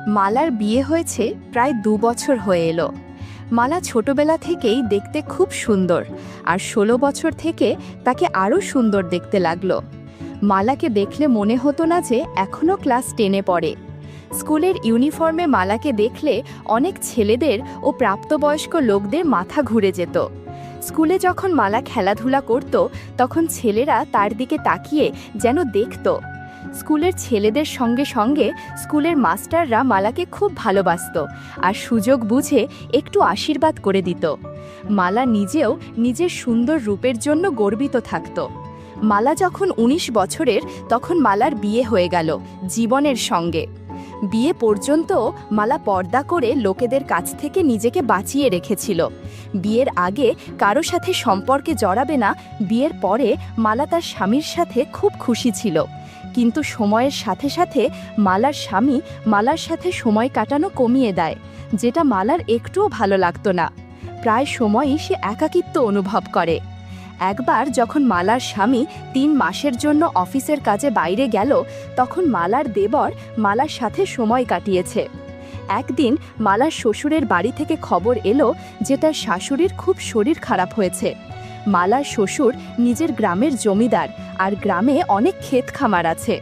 মালার বিয়ে হয়েছে প্রায় 2 বছর হয়ে এলো। মালা ছোটবেলা থেকেই দেখতে খুব সুন্দর, আর 16 বছর থেকে তাকে আরও সুন্দর দেখতে লাগলো। মালাকে দেখলে মনে হতো না যে এখনও ক্লাস 10-এ পড়ে। স্কুলের ইউনিফর্মে মালাকে দেখলে অনেক ছেলেদের ও প্রাপ্তবয়স্ক লোকদের মাথা ঘুরে যেত। স্কুলে যখন মালা খেলাধুলা করত তখন ছেলেরা তার দিকে তাকিয়ে যেন দেখত। স্কুলের ছেলেদের সঙ্গে সঙ্গে স্কুলের মাস্টাররা মালাকে খুব ভালোবাসত আর সুযোগ বুঝে একটু আশীর্বাদ করে দিত। মালা নিজেও নিজের সুন্দর রূপের জন্য গর্বিত থাকত। মালা যখন 19 বছরের তখন মালার বিয়ে হয়ে গেল জীবনের সঙ্গে। বিয়ে পর্যন্ত মালা পর্দা করে লোকেদের কাছ থেকে নিজেকে বাঁচিয়ে রেখেছিল। বিয়ের আগে কারো সাথে সম্পর্কে জড়াবে না, বিয়ের পরে মালা তার স্বামীর সাথে খুব খুশি ছিল। কিন্তু সময়ের সাথে সাথে মালার স্বামী মালার সাথে সময় কাটানো কমিয়ে দেয়, যেটা মালার একটুও ভালো লাগতো না। প্রায় সময়ই সে একাকিত্ব অনুভব করে। একবার যখন মালার স্বামী 3 মাসের জন্য অফিসের কাজে বাইরে গেল, তখন মালার দেবর মালার সাথে সময় কাটিয়েছে। একদিন মালার শ্বশুরের বাড়ি থেকে খবর এলো যে তার শাশুড়ির খুব শরীর খারাপ হয়েছে। মালার শ্বশুর নিজের গ্রামের জমিদার, আর গ্রামে অনেক ক্ষেত খামার আছে।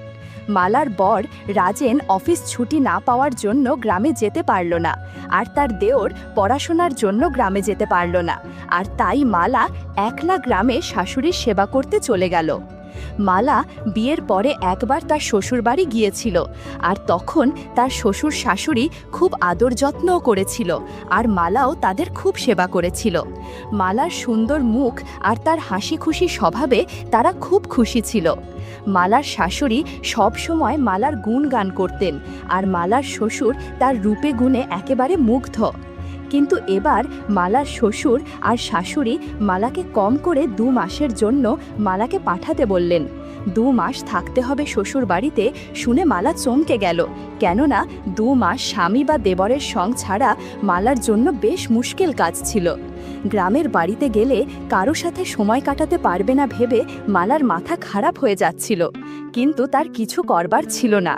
মালার বর রাজেন অফিস ছুটি না পাওয়ার জন্য গ্রামে যেতে পারল না, আর তার দেওর পড়াশোনার জন্য গ্রামে যেতে পারল না, আর তাই মালা একলা গ্রামে শাশুড়ির সেবা করতে চলে গেল। মালা বিয়ের পরে একবার তার শ্বশুরবাড়ি গিয়েছিল, আর তখন তার শ্বশুর শাশুড়ি খুব আদর যত্নও করেছিল, আর মালাও তাদের খুব সেবা করেছিল। মালার সুন্দর মুখ আর তার হাসি খুশি স্বভাবে তারা খুব খুশি ছিল। মালার শাশুড়ি সব সময় মালার গুণগান করতেন, আর মালার শ্বশুর তার রূপে গুণে একেবারে মুগ্ধ। কিন্তু এবার মালার শ্বশুর আর শাশুড়ি মালাকে কম করে 2 মাসের জন্য মালাকে পাঠাতে বললেন। 2 মাস থাকতে হবে শ্বশুর বাড়িতে শুনে মালা চমকে গেল, কেননা 2 মাস স্বামী বা দেবরের সং ছাড়া মালার জন্য বেশ মুশকিল কাজ ছিল। গ্রামের বাড়িতে গেলে কারো সাথে সময় কাটাতে পারবে না ভেবে মালার মাথা খারাপ হয়ে যাচ্ছিল, কিন্তু তার কিছু করবার ছিল না।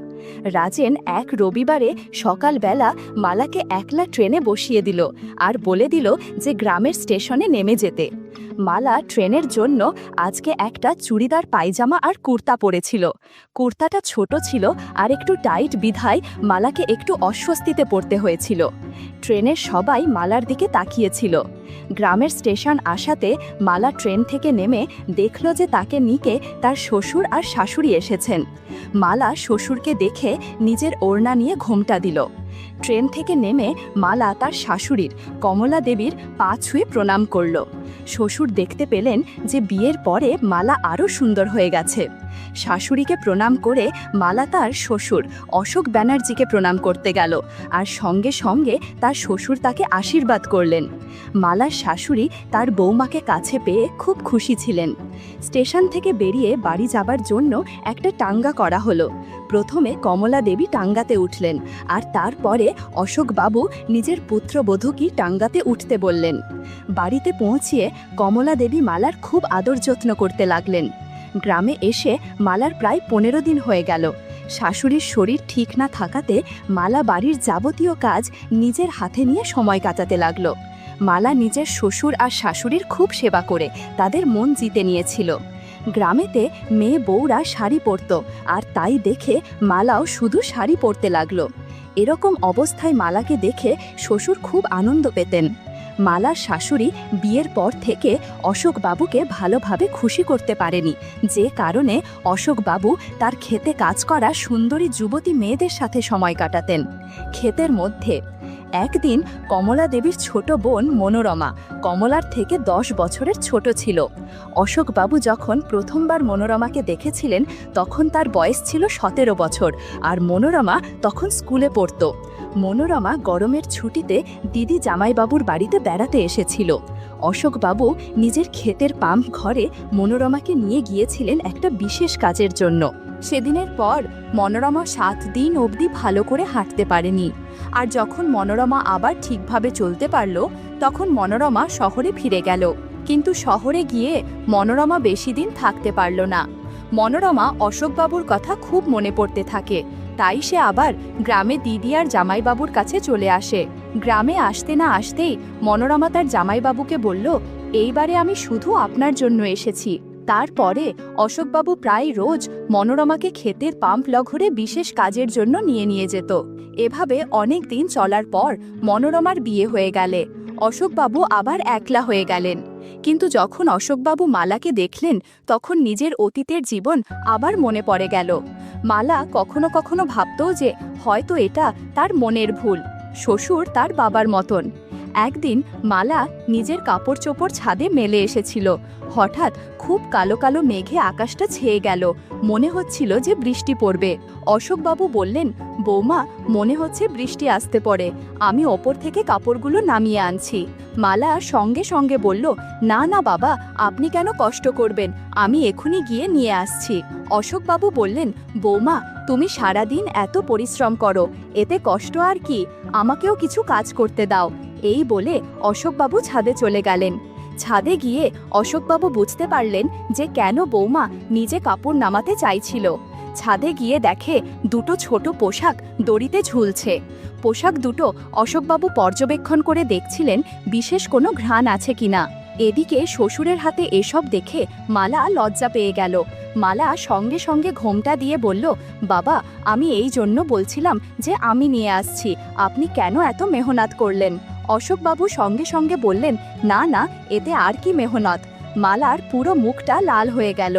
রাজেন এক রবিবারে সকালবেলা মালাকে একলা ট্রেনে বসিয়ে দিল আর বলে দিল যে গ্রামের স্টেশনে নেমে যেতে। মালা ট্রেনের জন্য আজকে একটা চুড়িদার পায়জামা আর কুর্তা পরেছিল। কুর্তাটা ছোট ছিল আর একটু টাইট বিধায় মালাকে একটু অস্বস্তিতে পড়তে হয়েছিল। ট্রেনের সবাই মালার দিকে তাকিয়েছিল। গ্রামের স্টেশন আসাতে মালা ট্রেন থেকে নেমে দেখল যে তাকে নিতে তার শ্বশুর আর শাশুড়ি এসেছেন। মালা শ্বশুরকে দেখে নিজের ওড়না নিয়ে ঘোমটা দিল। ট্রেন থেকে নেমে মালা তার শাশুড়ির কমলা দেবীর পা ছুঁয়ে প্রণাম করল। শ্বশুর দেখতে পেলেন যে বিয়ের পরে মালা আরও সুন্দর হয়ে গেছে। শাশুড়িকে প্রণাম করে মালা তার শ্বশুর অশোক ব্যানার্জিকে প্রণাম করতে গেল, আর সঙ্গে সঙ্গে তার শ্বশুর তাকে আশীর্বাদ করলেন। মালার শাশুড়ি তার বৌমাকে কাছে পেয়ে খুব খুশি ছিলেন। স্টেশন থেকে বেরিয়ে বাড়ি যাবার জন্য একটা টাঙ্গা করা হলো। প্রথমে কমলা দেবী টাঙ্গাতে উঠলেন, আর তারপরে অশোক বাবু নিজের পুত্রবধূকে টাঙ্গাতে উঠতে বললেন। বাড়িতে পৌঁছিয়ে কমলা দেবী মালার খুব আদর যত্ন করতে লাগলেন। গ্রামে এসে মালার প্রায় 15 দিন হয়ে গেল। শাশুড়ির শরীর ঠিক না থাকাতে মালা বাড়ির যাবতীয় কাজ নিজের হাতে নিয়ে সময় কাটাতে লাগলো। মালা নিজের শ্বশুর আর শাশুড়ির খুব সেবা করে তাদের মন জিতে নিয়েছিল। গ্রামেতে মেয়ে বউরা শাড়ি পরত, আর তাই দেখে মালাও শুধু শাড়ি পরতে লাগলো। এরকম অবস্থায় মালাকে দেখে শ্বশুর খুব আনন্দ পেতেন। মালার শাশুড়ি বিয়ের পর থেকে অশোক বাবুকে ভালোভাবে খুশি করতে পারেনি, যে কারণে অশোক বাবু তার ক্ষেতে কাজ করা সুন্দরী যুবতী মেয়েদের সাথে সময় কাটাতেন। ক্ষেতের মধ্যে একদিন কমলা দেবীর ছোট বোন মনোরমা কমলার থেকে 10 বছরের ছোট ছিল। অশোক বাবু যখন প্রথমবার মনোরমাকে দেখেছিলেন তখন তার বয়স ছিল 17 বছর, আর মনোরমা তখন স্কুলে পড়ত। মনোরমা গরমের ছুটিতে দিদি জামাইবাবুর বাড়িতে বেড়াতে এসেছিল। অশোক বাবু নিজের ক্ষেতের পাম্প ঘরে মনোরমাকে নিয়ে গিয়েছিলেন একটা বিশেষ কাজের জন্য। সেদিনের পর মনোরমা 7 দিন অবধি ভালো করে হাঁটতে পারেনি, আর যখন মনোরমা আবার ঠিকভাবে চলতে পারল তখন মনোরমা শহরে ফিরে গেল। কিন্তু শহরে গিয়ে মনোরমা বেশি দিন থাকতে পারল না। মনোরমা অশোকবাবুর কথা খুব মনে পড়তে থাকে। তাই সে আবার গ্রামে দিদি আর জামাইবাবুর কাছে চলে আসে। গ্রামে আসতে না আসতেই মনোরমা তার জামাইবাবুকে বলল, এইবারে আমি শুধু আপনার জন্য এসেছি। তারপরে অশোকবাবু প্রায় রোজ মনোরমাকে ক্ষেতের পাম্প লগরে বিশেষ কাজের জন্য নিয়ে যেত। এভাবে অনেক দিন চলার পর মনোরমার বিয়ে হয়ে গেলে অশোকবাবু আবার একলা হয়ে গেলেন। কিন্তু যখন অশোকবাবু মালাকে দেখলেন তখন নিজের অতীতের জীবন আবার মনে পড়ে গেল। মালা কখনো কখনো ভাবত যে হয়তো এটা তার মনের ভুল, শ্বশুর তার বাবার মতন। একদিন মালা নিজের কাপড় চোপড় ছাদে মেলে এসেছিল। হঠাৎ খুব কালো কালো মেঘে আকাশটা ছেয়ে গেল, মনে হচ্ছিল যে বৃষ্টি পড়বে। অশোকবাবু বললেন, বৌমা, মনে হচ্ছে বৃষ্টি আসতে পড়ে, আমি ওপর থেকে কাপড়গুলো নামিয়ে আনছি। মালা সঙ্গে সঙ্গে বলল, না না বাবা, আপনি কেন কষ্ট করবেন, আমি এখুনি গিয়ে নিয়ে আসছি। অশোকবাবু বললেন, বৌমা, তুমি সারাদিন এত পরিশ্রম করো, এতে কষ্ট আর কি, আমাকেও কিছু কাজ করতে দাও। এই বলে অশোকবাবু ছাদে চলে গেলেন। ছাদে গিয়ে অশোকবাবু বুঝতে পারলেন যে কেন বৌমা নিজে কাপড় নামাতে চাইছিল। ছাদে গিয়ে দেখে দুটো ছোট পোশাক দড়িতে ঝুলছে। পোশাক দুটো অশোকবাবু পর্যবেক্ষণ করে দেখছিলেন বিশেষ কোনো ঘ্রাণ আছে কিনা। এদিকে শ্বশুরের হাতে এসব দেখে মালা লজ্জা পেয়ে গেল। মালা সঙ্গে সঙ্গে ঘোমটা দিয়ে বলল, বাবা, আমি এই জন্য বলছিলাম যে আমি নিয়ে আসছি, আপনি কেন এত মেহনত করলেন? অশোকবাবু সঙ্গে সঙ্গে বললেন, না না, এতে আর কি মেহনত। মালার পুরো মুখটা লাল হয়ে গেল।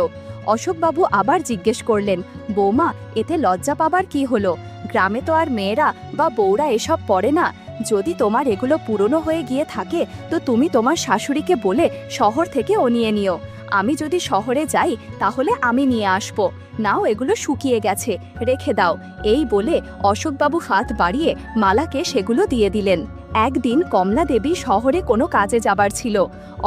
অশোকবাবু আবার জিজ্ঞেস করলেন, বৌমা, এতে লজ্জা পাবার কি হলো? গ্রামে তো আর মেয়েরা বা বউরা এসব পরে না। যদি তোমার এগুলো পুরনো হয়ে গিয়ে থাকে তো তুমি তোমার শাশুড়িকে বলে শহর থেকে নিয়ে নিও। আমি যদি শহরে যাই তাহলে আমি নিয়ে আসবো। নাও, এগুলো শুকিয়ে গেছে, রেখে দাও। এই বলে অশোকবাবু হাত বাড়িয়ে মালাকে সেগুলো দিয়ে দিলেন। একদিন কমলা দেবী শহরে কোনো কাজে যাবার ছিল।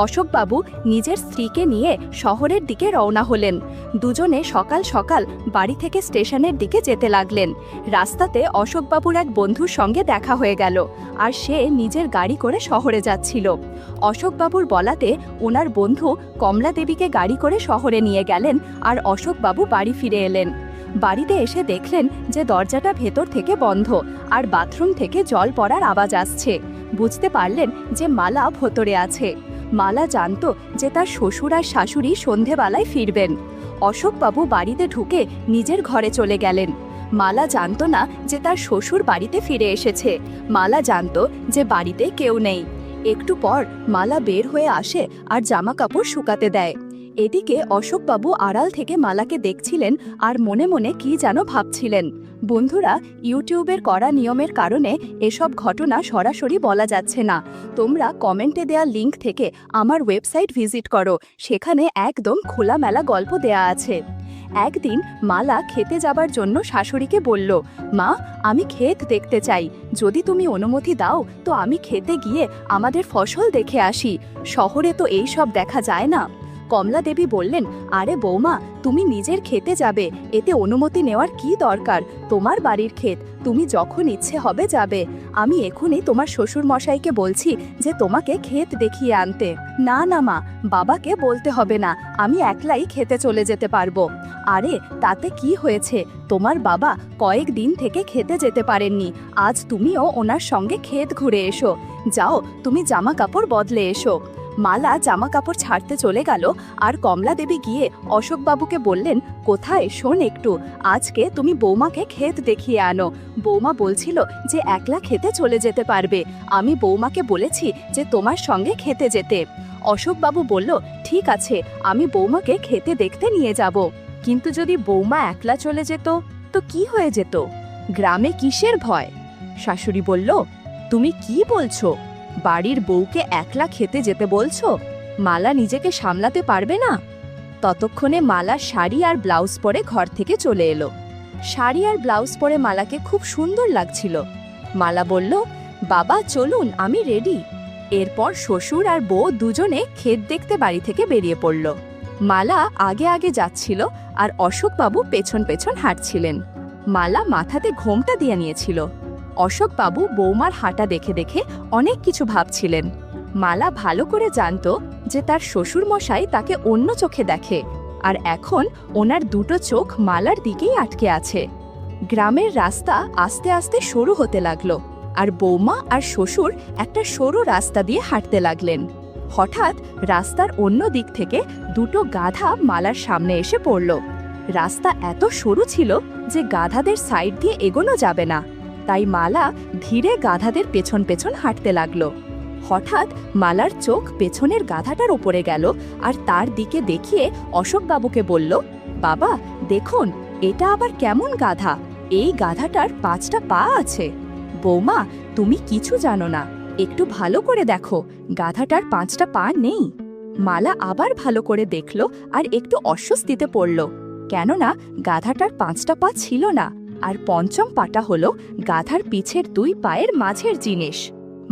অশোকবাবু নিজের স্ত্রীকে নিয়ে শহরের দিকে রওনা হলেন। দুজনে সকাল সকাল বাড়ি থেকে স্টেশনের দিকে যেতে লাগলেন। রাস্তাতে অশোকবাবুর এক বন্ধুর সঙ্গে দেখা হয়ে গেল, আর সে নিজের গাড়ি করে শহরে যাচ্ছিল। অশোকবাবুর বলাতে ওনার বন্ধু কমলা দেবীকে গাড়ি করে শহরে নিয়ে গেলেন, আর অশোকবাবু বাড়ি ফিরে এলেন। বাড়িতে এসে দেখলেন যে দরজাটা ভেতর থেকে বন্ধ, আর বাথরুম থেকে জল পড়ার আওয়াজ আসছে। বুঝতে পারলেন যে মালা ভেতরে আছে। মালা জানতো যে তার শ্বশুর আর শাশুড়ি সন্ধেবেলায় ফিরবেন। অশোকবাবু বাড়িতে ঢুকে নিজের ঘরে চলে গেলেন। মালা জানতো না যে তার শ্বশুর বাড়িতে ফিরে এসেছে। মালা জানতো যে বাড়িতে কেউ নেই। একটু পর মালা বের হয়ে আসে আর জামা কাপড় শুকাতে দেয়। এদিকে অশোকবাবু আড়াল থেকে মালাকে দেখছিলেন আর মনে মনে কি যেন ভাবছিলেন। বন্ধুরা, ইউটিউবের কড়া নিয়মের কারণে এসব ঘটনা সরাসরি বলা যাচ্ছে না। তোমরা কমেন্টে দেয়া লিংক থেকে আমার ওয়েবসাইট ভিজিট করো, সেখানে একদম খোলামেলা গল্প দেয়া আছে। একদিন মালা খেতে যাবার জন্য শাশুড়িকে বলল, মা, আমি ক্ষেত দেখতে চাই, যদি তুমি অনুমতি দাও তো আমি খেতে গিয়ে আমাদের ফসল দেখে আসি, শহরে তো এই সব দেখা যায় না। কমলা দেবী বললেন, আরে বৌমা, তুমি নিজের খেতে যাবে, এতে অনুমতি নেওয়ার কি দরকার? তোমার বাড়ির ক্ষেত, তুমি যখন ইচ্ছে হবে যাবে। আমি এখনই তোমার শ্বশুর মশাইকে বলছি যে তোমাকে ক্ষেত দেখিয়ে আনতে। না না মা, বাবাকে বলতে হবে না, আমি একলাই খেতে চলে যেতে পারবো। আরে তাতে কি হয়েছে, তোমার বাবা কয়েকদিন থেকে খেতে যেতে পারেননি, আজ তুমিও ওনার সঙ্গে ক্ষেত ঘুরে এসো। যাও, তুমি জামা কাপড় বদলে এসো। মালা জামা কাপড় ছাড়তে চলে গেল, আর কমলা দেবী গিয়ে অশোকবাবুকে বললেন, কোথায়, শোন একটু, আজকে তুমি বৌমাকে ক্ষেত দেখিয়ে আনো। বৌমা বলছিল যে একলা খেতে চলে যেতে পারবে, আমি বৌমাকে বলেছি যে তোমার সঙ্গে খেতে যেতে। অশোকবাবু বলল, ঠিক আছে, আমি বৌমাকে খেতে দেখতে নিয়ে যাব। কিন্তু যদি বৌমা একলা চলে যেত তো কি হয়ে যেত? গ্রামে কিসের ভয়? শাশুড়ি বলল, তুমি কি বলছো? বাড়ির বউকে একলা খেতে যেতে বলছো? মালা নিজেকে সামলাতে পারবে না। ততক্ষণে মালা শাড়ি আর ব্লাউজ পরে ঘর থেকে চলে এলো। শাড়ি আর ব্লাউজ পরে মালাকে খুব সুন্দর লাগছিল। মালা বলল, বাবা চলুন, আমি রেডি। এরপর শ্বশুর আর বউ দুজনে ক্ষেত দেখতে বাড়ি থেকে বেরিয়ে পড়ল। মালা আগে আগে যাচ্ছিল আর অশোকবাবু পেছন পেছন হাঁটছিলেন। মালা মাথাতে ঘোমটা দিয়ে নিয়েছিল। অশোকবাবু বৌমার হাঁটা দেখে দেখে অনেক কিছু ভাবছিলেন। মালা ভালো করে জানতো যে তার শ্বশুর মশাই তাকে অন্য চোখে দেখে, আর এখন ওনার দুটো চোখ মালার দিকেই আটকে আছে। গ্রামের রাস্তা আস্তে আস্তে সরু হতে লাগলো, আর বৌমা আর শ্বশুর একটা সরু রাস্তা দিয়ে হাঁটতে লাগলেন। হঠাৎ রাস্তার অন্য দিক থেকে দুটো গাধা মালার সামনে এসে পড়ল। রাস্তা এত সরু ছিল যে গাধাদের সাইড দিয়ে এগোনো যাবে না, তাই মালা ধীরে গাধাদের পেছন পেছন হাঁটতে লাগলো। হঠাৎ মালার চোখ পেছনের গাধাটার উপরে গেল, আর তার দিকে দেখিয়ে অশোকবাবুকে বলল, বাবা দেখুন, এটা আবার কেমন গাধা? এই গাধাটার 5টা পা আছে। বৌমা, তুমি কিছু জানো না, একটু ভালো করে দেখো, গাধাটার 5টা পা নেই। মালা আবার ভালো করে দেখল আর একটু অস্বস্তিতে পড়ল, কেননা গাধাটার 5টা পা ছিল না, আর পঞ্চম পাটা হলো গাধার পিছের 2 পায়ের মাঝের জিনিস।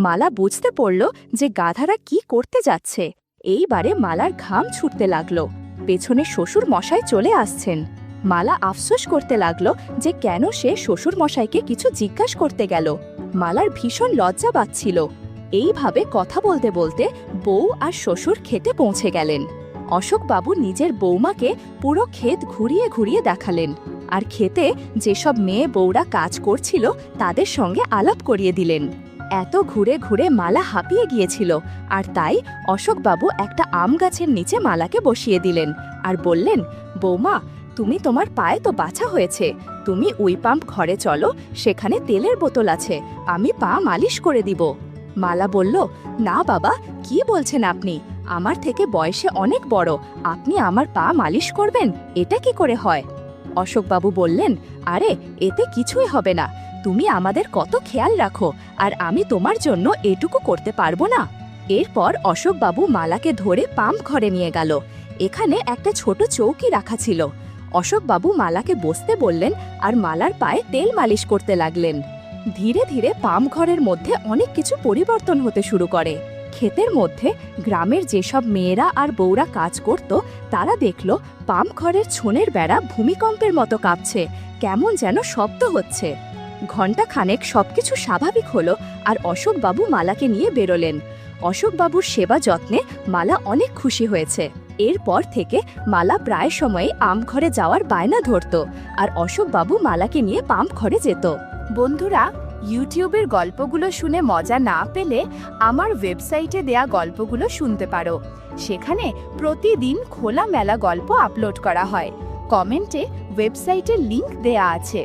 মালা বুঝতে পড়ল যে গাধারা কি করতে যাচ্ছে। এইবারে মালার ঘাম ছুটতে লাগলো। পেছনে শ্বশুর মশাই চলে আসছেন। মালা আফসোস করতে লাগলো যে কেন সে শ্বশুর মশাইকে কিছু জিজ্ঞাসা করতে গেল। মালার ভীষণ লজ্জা পাচ্ছিল। এইভাবে কথা বলতে বলতে বউ আর শ্বশুর খেতে পৌঁছে গেলেন। অশোকবাবু নিজের বৌমাকে পুরো ক্ষেত ঘুরিয়ে ঘুরিয়ে দেখালেন, আর খেতে যেসব মেয়ে বউরা কাজ করছিল তাদের সঙ্গে আলাপ করিয়ে দিলেন। এত ঘুরে ঘুরে মালা হাঁপিয়ে গিয়েছিল, আর তাই অশোকবাবু একটা আম গাছের নিচে মালাকে বসিয়ে দিলেন আর বললেন, বৌমা, তুমি তোমার পায়ে তো বাছা হয়েছে, তুমি উই পাম্প ঘরে চলো, সেখানে তেলের বোতল আছে, আমি পা মালিশ করে দিব। মালা বলল, না বাবা, কি বলছেন আপনি? আমার থেকে বয়সে অনেক বড়, আপনি আমার পা মালিশ করবেন? এটা কি করে হয়? অশোকবাবু বললেন, আরে এতে কিছুই হবে না, তুমি আমাদের কত খেয়াল রাখো, আর আমি তোমার জন্য এটুকু করতে পারবো না? এরপর অশোকবাবু মালাকে ধরে পাম্প ঘরে নিয়ে গেল। এখানে একটা ছোট চৌকি রাখা ছিল। অশোকবাবু মালাকে বসতে বললেন আর মালার পায়ে তেল মালিশ করতে লাগলেন। ধীরে ধীরে পাম্প ঘরের মধ্যে অনেক কিছু পরিবর্তন হতে শুরু করে। ক্ষেতের মধ্যে গ্রামের যেসব মেয়েরা আর বউরা কাজ করত, তারা দেখল পাম্প ঘরের ছোনের বেড়া ভূমিকম্পের মতো কাঁপছে, কেমন যেন শব্দ হচ্ছে। ঘণ্টাখানেক সবকিছু স্বাভাবিক হলো, আর অশোকবাবু মালাকে নিয়ে বেরোলেন। অশোকবাবুর সেবা যত্নে মালা অনেক খুশি হয়েছে। এরপর থেকে মালা প্রায় সময় আমঘরে যাওয়ার বায়না ধরত, আর অশোকবাবু মালাকে নিয়ে পাম্প ঘরে যেত। বন্ধুরা, ইউটিউবের গল্পগুলো শুনে মজা না পেলে আমার ওয়েবসাইটে দেয়া গল্পগুলো শুনতে পারো। সেখানে প্রতিদিন খোলামেলা গল্প আপলোড করা হয়। কমেন্টে ওয়েবসাইটের লিংক দেয়া আছে।